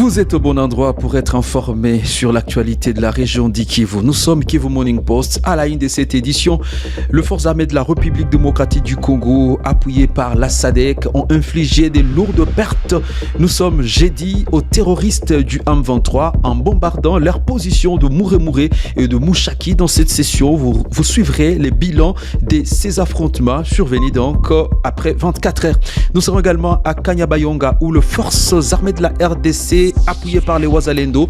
Vous êtes au bon endroit pour être informé sur l'actualité de la région d'Ikivu. Nous sommes Kivu Morning Post à la une de cette édition. Les forces armées de la République démocratique du Congo, appuyées par la SADC, ont infligé des lourdes pertes. Nous sommes jeudi aux terroristes du M23 en bombardant leur position de Mouré et de Mouchaki. Dans cette session, vous suivrez les bilans de ces affrontements survenus donc après 24 heures. Nous serons également à Kanyabayonga où les forces armées de la RDC appuyé par les Wazalendo,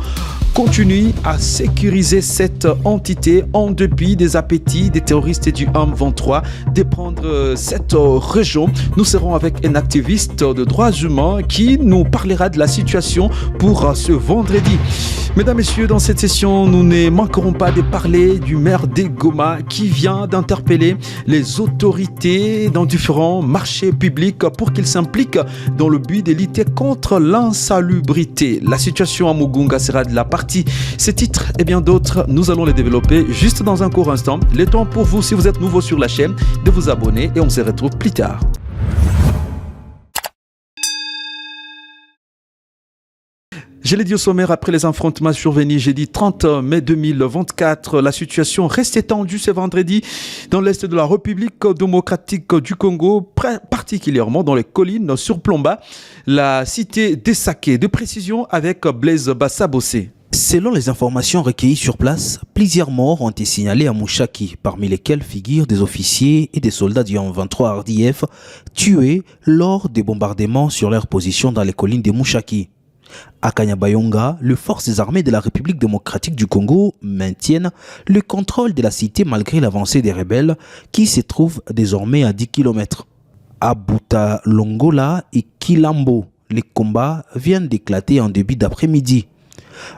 continue à sécuriser cette entité en dépit des appétits des terroristes du M23 de prendre cette région. Nous serons avec un activiste de droits humains qui nous parlera de la situation pour ce vendredi. Mesdames, Messieurs, dans cette session, nous ne manquerons pas de parler du maire de Goma qui vient d'interpeller les autorités dans différents marchés publics pour qu'ils s'impliquent dans le but de lutter contre l'insalubrité. La situation à Mugunga sera de la partie. Ces titres et bien d'autres, nous allons les développer juste dans un court instant. Le temps pour vous, si vous êtes nouveau sur la chaîne, de vous abonner et on se retrouve plus tard. Je l'ai dit au sommaire, après les affrontements survenus jeudi 30 mai 2024, la situation reste tendue ce vendredi dans l'est de la République démocratique du Congo, particulièrement dans les collines surplombant la cité d'Essaké. De précision avec Blaise Bassabossé. Selon les informations recueillies sur place, plusieurs morts ont été signalés à Mouchaki, parmi lesquels figurent des officiers et des soldats du M23 RDF tués lors des bombardements sur leur position dans les collines de Mouchaki. À Kanyabayonga, les forces armées de la République démocratique du Congo maintiennent le contrôle de la cité malgré l'avancée des rebelles qui se trouvent désormais à 10 km. À Butalongola et Kilambo, les combats viennent d'éclater en début d'après-midi.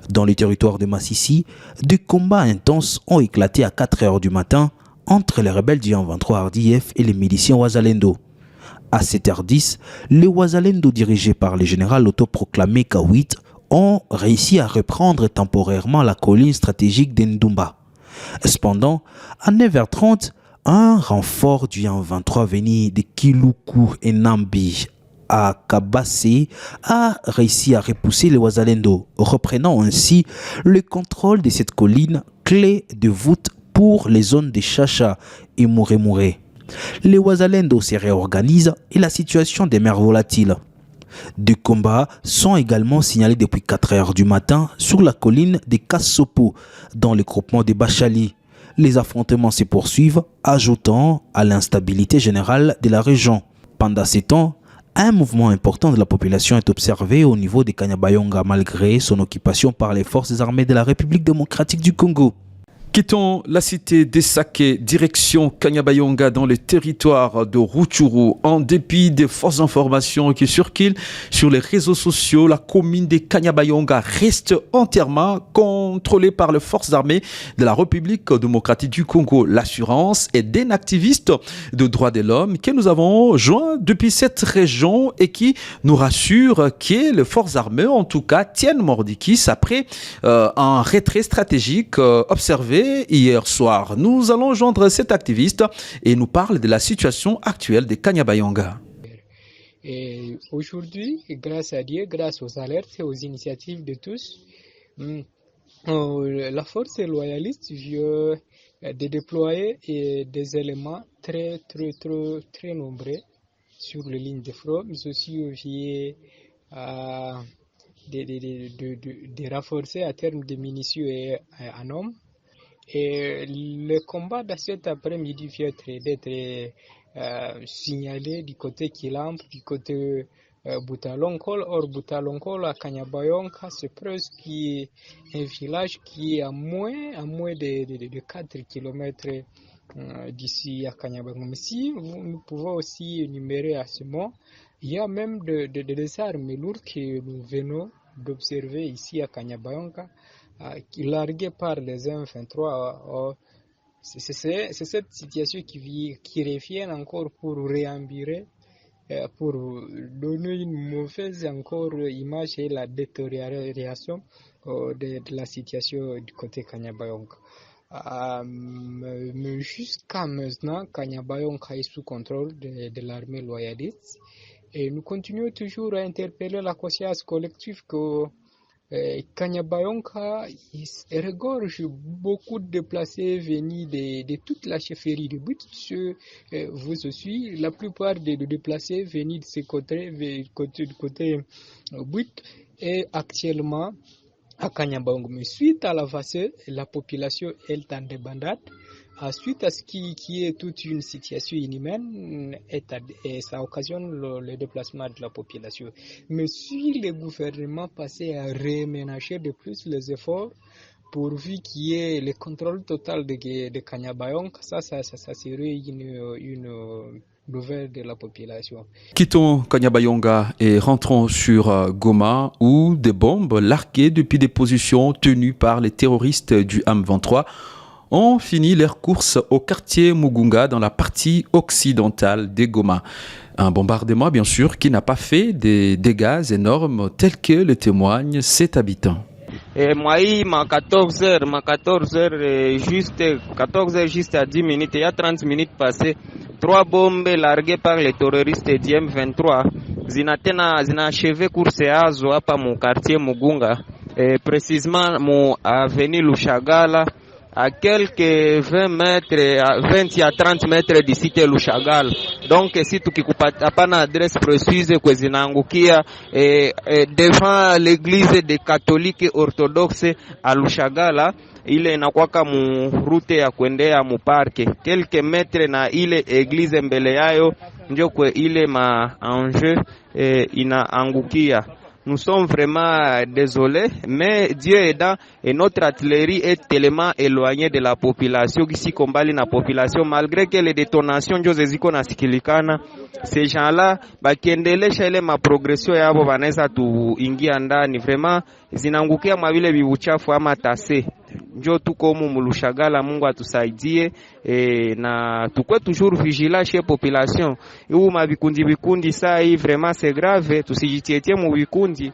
Dans le territoire de Massissi, des combats intenses ont éclaté à 4 heures du matin entre les rebelles du M23 RDF et les miliciens Wazalendo. À 7h10, les Wazalendo dirigés par le général autoproclamé Kawit ont réussi à reprendre temporairement la colline stratégique d'Endumba. Cependant, à 9h30, un renfort du M23 venu de Kiluku et Nambi à Kabassé a réussi à repousser les Wazalendo, reprenant ainsi le contrôle de cette colline clé de voûte pour les zones de Chacha et Mouré. Les Wazalendo se réorganisent et la situation demeure volatile. Des combats sont également signalés depuis 4 heures du matin sur la colline de Kassopo, dans le groupement de Bachali. Les affrontements se poursuivent, ajoutant à l'instabilité générale de la région. Pendant ces temps, un mouvement important de la population est observé au niveau de Kanyabayonga malgré son occupation par les forces armées de la République démocratique du Congo. Quittons la cité d'Essaké, direction Kanyabayonga dans le territoire de Rutshuru. En dépit des fausses informations qui circulent sur les réseaux sociaux, la commune de Kanyabayonga reste entièrement contrôlée par les forces armées de la République démocratique du Congo. L'assurance est d'un activiste de droits de l'homme que nous avons joint depuis cette région et qui nous rassure que les forces armées, en tout cas, tiennent mordicus après un retrait stratégique observé hier soir. Nous allons joindre cet activiste et nous parle de la situation actuelle de Kanyabayonga. Et aujourd'hui, grâce à Dieu, grâce aux alertes et aux initiatives de tous, la force loyaliste vient de déployer des éléments très nombreux sur les lignes de front, mais aussi de renforcer à terme de munitions et en hommes. Et le combat de cet après-midi vient d'être signalé du côté Kilamp, du côté Butalonkol. Or, Butalonkol à Kanyabayonga, c'est presque un village qui est à moins de 4 km d'ici à Kanyabayonga. Mais si nous pouvons aussi énumérer à ce moment, il y a même des armes lourdes que nous venons d'observer ici à Kanyabayonga, largué par les M23. C'est cette situation qui revient encore pour réambirer, pour donner une mauvaise encore image et la détérioration de la situation du côté Kanyabayonga. Mais jusqu'à maintenant, Kanyabayonga est sous contrôle de l'armée loyaliste et nous continuons toujours à interpeller la conscience collective que Kanyabayonga regorge beaucoup de déplacés venus de toute la chefferie de Buit. Vous aussi, la plupart des déplacés venus de ce côté Buit est actuellement à Kanyabayonga. Mais suite à l'avancée, la population est en débandade. Suite à ce qui est toute une situation inhumaine, et ça occasionne le déplacement de la population. Mais si le gouvernement passait à réménager de plus les efforts, pourvu qu'il y ait le contrôle total de Kanyabayonga, ça serait une nouvelle de la population. Quittons Kanyabayonga et rentrons sur Goma, où des bombes larguées depuis des positions tenues par les terroristes du M23 ont fini leur course au quartier Mugunga dans la partie occidentale de Goma. Un bombardement, bien sûr, qui n'a pas fait des dégâts énormes tels que le témoignent cet habitant. Moi, ma 14 heures, juste à 10 minutes, il y a 30 minutes passées, 3 bombes larguées par les terroristes du M23 zina achevé course yazo hapa mu quartier Mugunga, précisément mu avenue Lushagala, à quelques 20 à 30 mètres d'ici Lushagala. Donc si tukikupata hapana adresse précise kwa zinaangukia devant l'église des catholiques orthodoxes à Lushagala, ile inakwaka mu route ya kuendea mu parke quelques mètres na ile église mbele yayo ndio kwa ile ma enjeu inaangukia. Nous sommes vraiment désolés, mais Dieu aidant, et notre artillerie est tellement éloignée de la population, ici kombali na population, malgré que les détonations ziko nasikilikana, ces gens-là, bakiendelesha ile ma progression yabo wanaweza tuingia ndani, vraiment zinaangukia mavile vibuchafu ama tase. Njo tuko mu Lushagala, Mungu atusaidie na tukwe toujours vigilant chez population. Ou ma vikundi ça vraiment c'est grave, tusijitietie mu vikundi.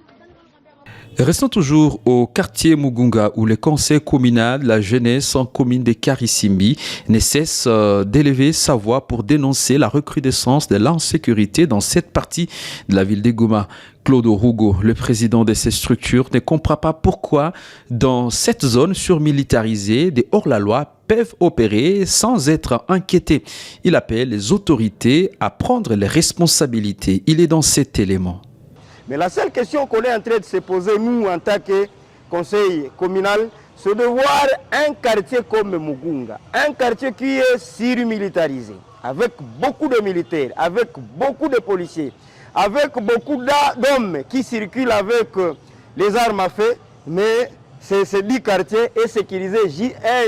Restons toujours au quartier Mugunga où le conseil communal, la jeunesse en commune de Karisimbi ne cesse d'élever sa voix pour dénoncer la recrudescence de l'insécurité dans cette partie de la ville de Goma. Claude Rougo, le président de ces structures, ne comprend pas pourquoi dans cette zone surmilitarisée, des hors-la-loi peuvent opérer sans être inquiétés. Il appelle les autorités à prendre les responsabilités. Il est dans cet élément. Mais la seule question qu'on est en train de se poser, nous, en tant que conseil communal, c'est de voir un quartier comme Mugunga, un quartier qui est surmilitarisé, avec beaucoup de militaires, avec beaucoup de policiers, avec beaucoup d'hommes qui circulent avec les armes à feu, mais ces 10 quartiers est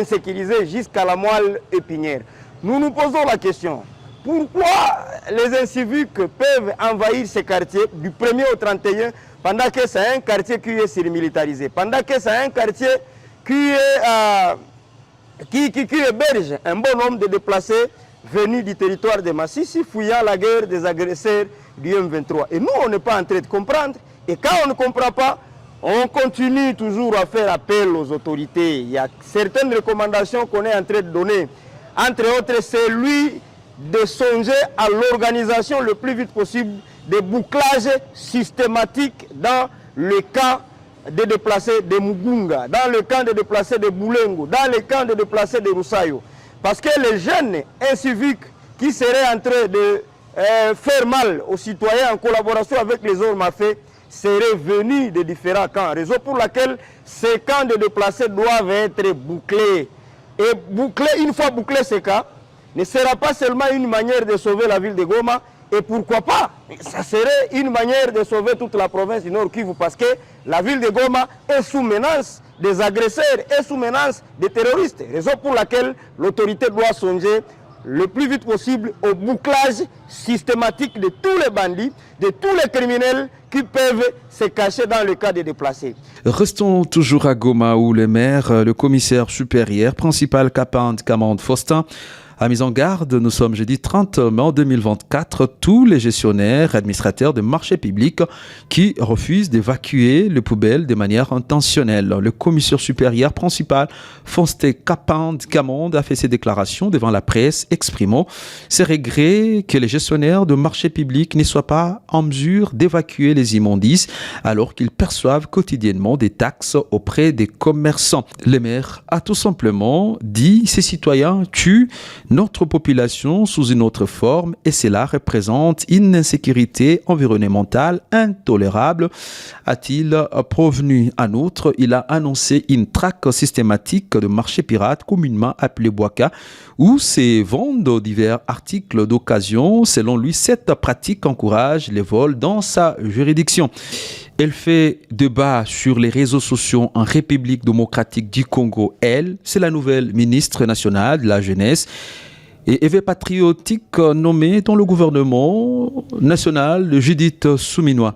insécurisé jusqu'à la moelle épinière. Nous nous posons la question. Pourquoi les inciviques peuvent envahir ces quartiers du 1er au 31 pendant que c'est un quartier qui est surmilitarisé, pendant que c'est un quartier qui héberge un bon nombre de déplacés venus du territoire de Massissi, fouillant la guerre des agresseurs du M23. Et nous, on n'est pas en train de comprendre. Et quand on ne comprend pas, on continue toujours à faire appel aux autorités. Il y a certaines recommandations qu'on est en train de donner. Entre autres, c'est lui de songer à l'organisation le plus vite possible des bouclages systématiques dans le camp de déplacés de Mugunga, dans le camp de déplacés de Boulengo, dans le camp de déplacés de Roussayo. Parce que les jeunes inciviques qui seraient en train de faire mal aux citoyens en collaboration avec les hommes à feu seraient venus de différents camps. Raison pour laquelle ces camps de déplacés doivent être bouclés. Et une fois bouclés ces camps, ne sera pas seulement une manière de sauver la ville de Goma, et pourquoi pas, ça serait une manière de sauver toute la province du Nord Kivu, parce que la ville de Goma est sous menace des agresseurs, est sous menace des terroristes. Raison pour laquelle l'autorité doit songer le plus vite possible au bouclage systématique de tous les bandits, de tous les criminels qui peuvent se cacher dans le cas des déplacés. Restons toujours à Goma où le maire, le commissaire supérieur principal Kapand Kamand Faustin, A mise en garde, nous sommes jeudi 30 mai 2024, tous les gestionnaires et administrateurs de marchés publics qui refusent d'évacuer les poubelles de manière intentionnelle. Le commissaire supérieur principal, Fonste Capand-Gamonde, a fait ses déclarations devant la presse, exprimant ses regrets que les gestionnaires de marchés publics ne soient pas en mesure d'évacuer les immondices alors qu'ils perçoivent quotidiennement des taxes auprès des commerçants. Le maire a tout simplement dit ces citoyens tuent notre population sous une autre forme et cela représente une insécurité environnementale intolérable, a-t-il prévenu. En outre, il a annoncé une traque systématique de marchés pirates communément appelé Boaka où se vendent divers articles d'occasion. Selon lui, cette pratique encourage les vols dans sa juridiction. Elle fait débat sur les réseaux sociaux en République démocratique du Congo. Elle, c'est la nouvelle ministre nationale de la jeunesse et éveil patriotique nommée dans le gouvernement national de Judith Souminois.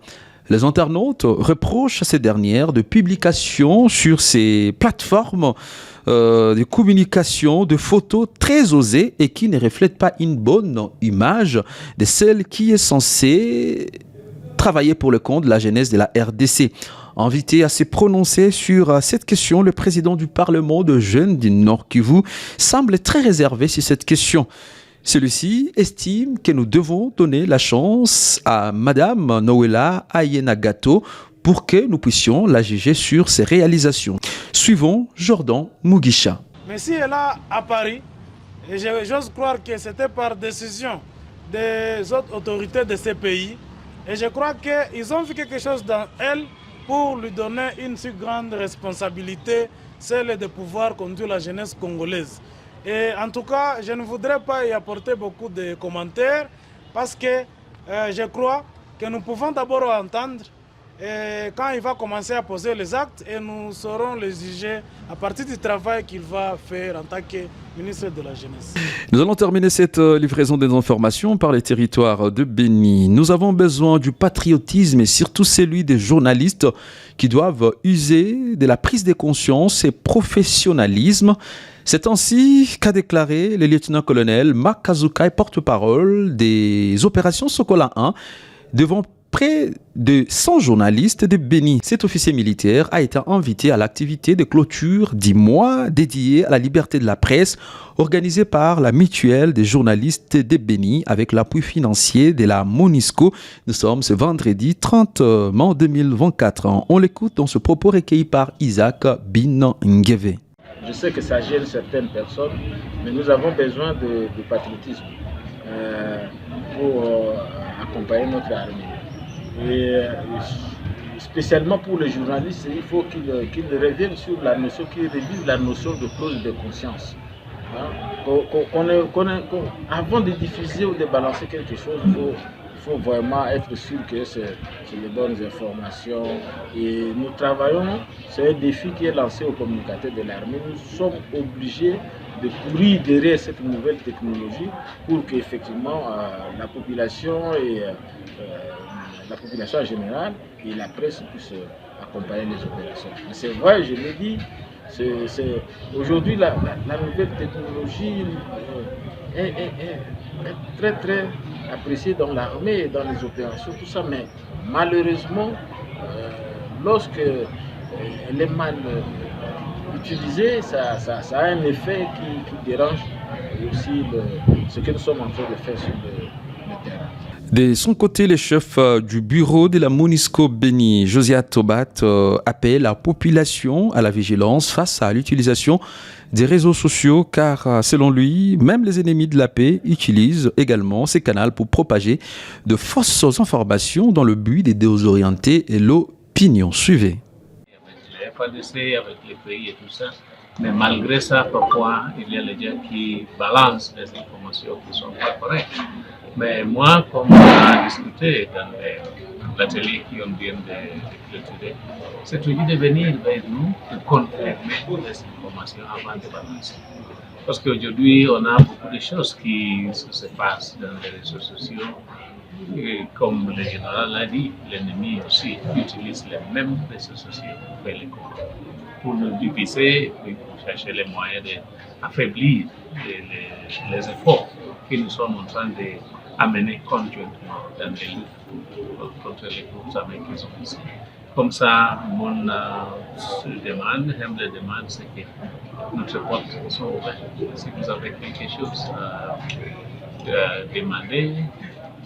Les internautes reprochent à ces dernières de publication sur ces plateformes de communication de photos très osées et qui ne reflètent pas une bonne image de celle qui est censée travailler pour le compte de la jeunesse de la RDC. Invité à se prononcer sur cette question, le président du Parlement de jeunes du Nord Kivu semble très réservé sur cette question. Celui-ci estime que nous devons donner la chance à Madame Noëlla Ayenagato pour que nous puissions la juger sur ses réalisations. Suivons Jordan Mugisha. Mais si elle est là à Paris, et j'ose croire que c'était par décision des autres autorités de ces pays, et je crois qu'ils ont vu quelque chose dans elle pour lui donner une si grande responsabilité, celle de pouvoir conduire la jeunesse congolaise. Et en tout cas, je ne voudrais pas y apporter beaucoup de commentaires parce que je crois que nous pouvons d'abord entendre quand il va commencer à poser les actes et nous saurons les juger à partir du travail qu'il va faire en tant que ministre de la Jeunesse. Nous allons terminer cette livraison des informations par les territoires de Béni. Nous avons besoin du patriotisme et surtout celui des journalistes qui doivent user de la prise de conscience et professionnalisme. C'est ainsi qu'a déclaré le lieutenant-colonel Marc Kazukai, porte-parole des opérations Sokola 1, devant près de 100 journalistes de Béni. Cet officier militaire a été invité à l'activité de clôture du mois dédié à la liberté de la presse organisée par la mutuelle des journalistes de Béni avec l'appui financier de la MONUSCO. Nous sommes ce vendredi 30 mai 2024. On l'écoute dans ce propos recueilli par Isaac Bin Ngeve. Je sais que ça gêne certaines personnes, mais nous avons besoin de patriotisme pour accompagner notre armée. Et spécialement pour les journalistes, il faut qu'ils reviennent sur la notion, qu'ils révisent la notion de clause de conscience. Avant de diffuser ou de balancer quelque chose, il faut vraiment être sûr que c'est les bonnes informations. Et nous travaillons, c'est un défi qui est lancé aux communicateurs de l'armée. Nous sommes obligés de courir derrière cette nouvelle technologie pour qu'effectivement la population et la population en général et la presse puissent accompagner les opérations. C'est vrai, je l'ai dit, aujourd'hui la nouvelle technologie est très très appréciée dans l'armée et dans les opérations, tout ça, mais malheureusement, lorsque elle est mal utilisée, ça a un effet qui dérange aussi ce que nous sommes en train de faire sur le terrain. De son côté, le chef du bureau de la MONUSCO Béni, Josiah Tobat, appelle la population à la vigilance face à l'utilisation des réseaux sociaux car, selon lui, même les ennemis de la paix utilisent également ces canaux pour propager de fausses informations dans le but de désorienter l'opinion. Suivez. Avec les FADC, avec les pays et tout ça, mais malgré ça, parfois, il y a les gens qui balancent des informations qui sont pas correctes. Mais moi, comme on a discuté dans l'atelier qui on vient de clôturer, c'est toujours de venir vers nous et confirmer les informations avant de balancer. Parce qu'aujourd'hui, on a beaucoup de choses qui se passent dans les réseaux sociaux. Et comme le général l'a dit, l'ennemi aussi utilise les mêmes réseaux sociaux pour nous diviser et pour chercher les moyens d'affaiblir les efforts que nous sommes en train d'amener conjointement dans les luttes contre les groupes armés qui sont ici. Comme ça, mon demande, humble demande, c'est que notre porte sont ouvertes. Si vous avez quelque chose à demander,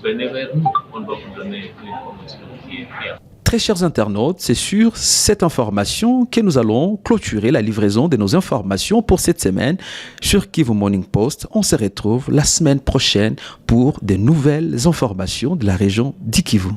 venez vers nous, on va vous donner l'information qui est fiable. Très chers internautes, c'est sur cette information que nous allons clôturer la livraison de nos informations pour cette semaine sur Kivu Morning Post. On se retrouve la semaine prochaine pour de nouvelles informations de la région d'Ikivu.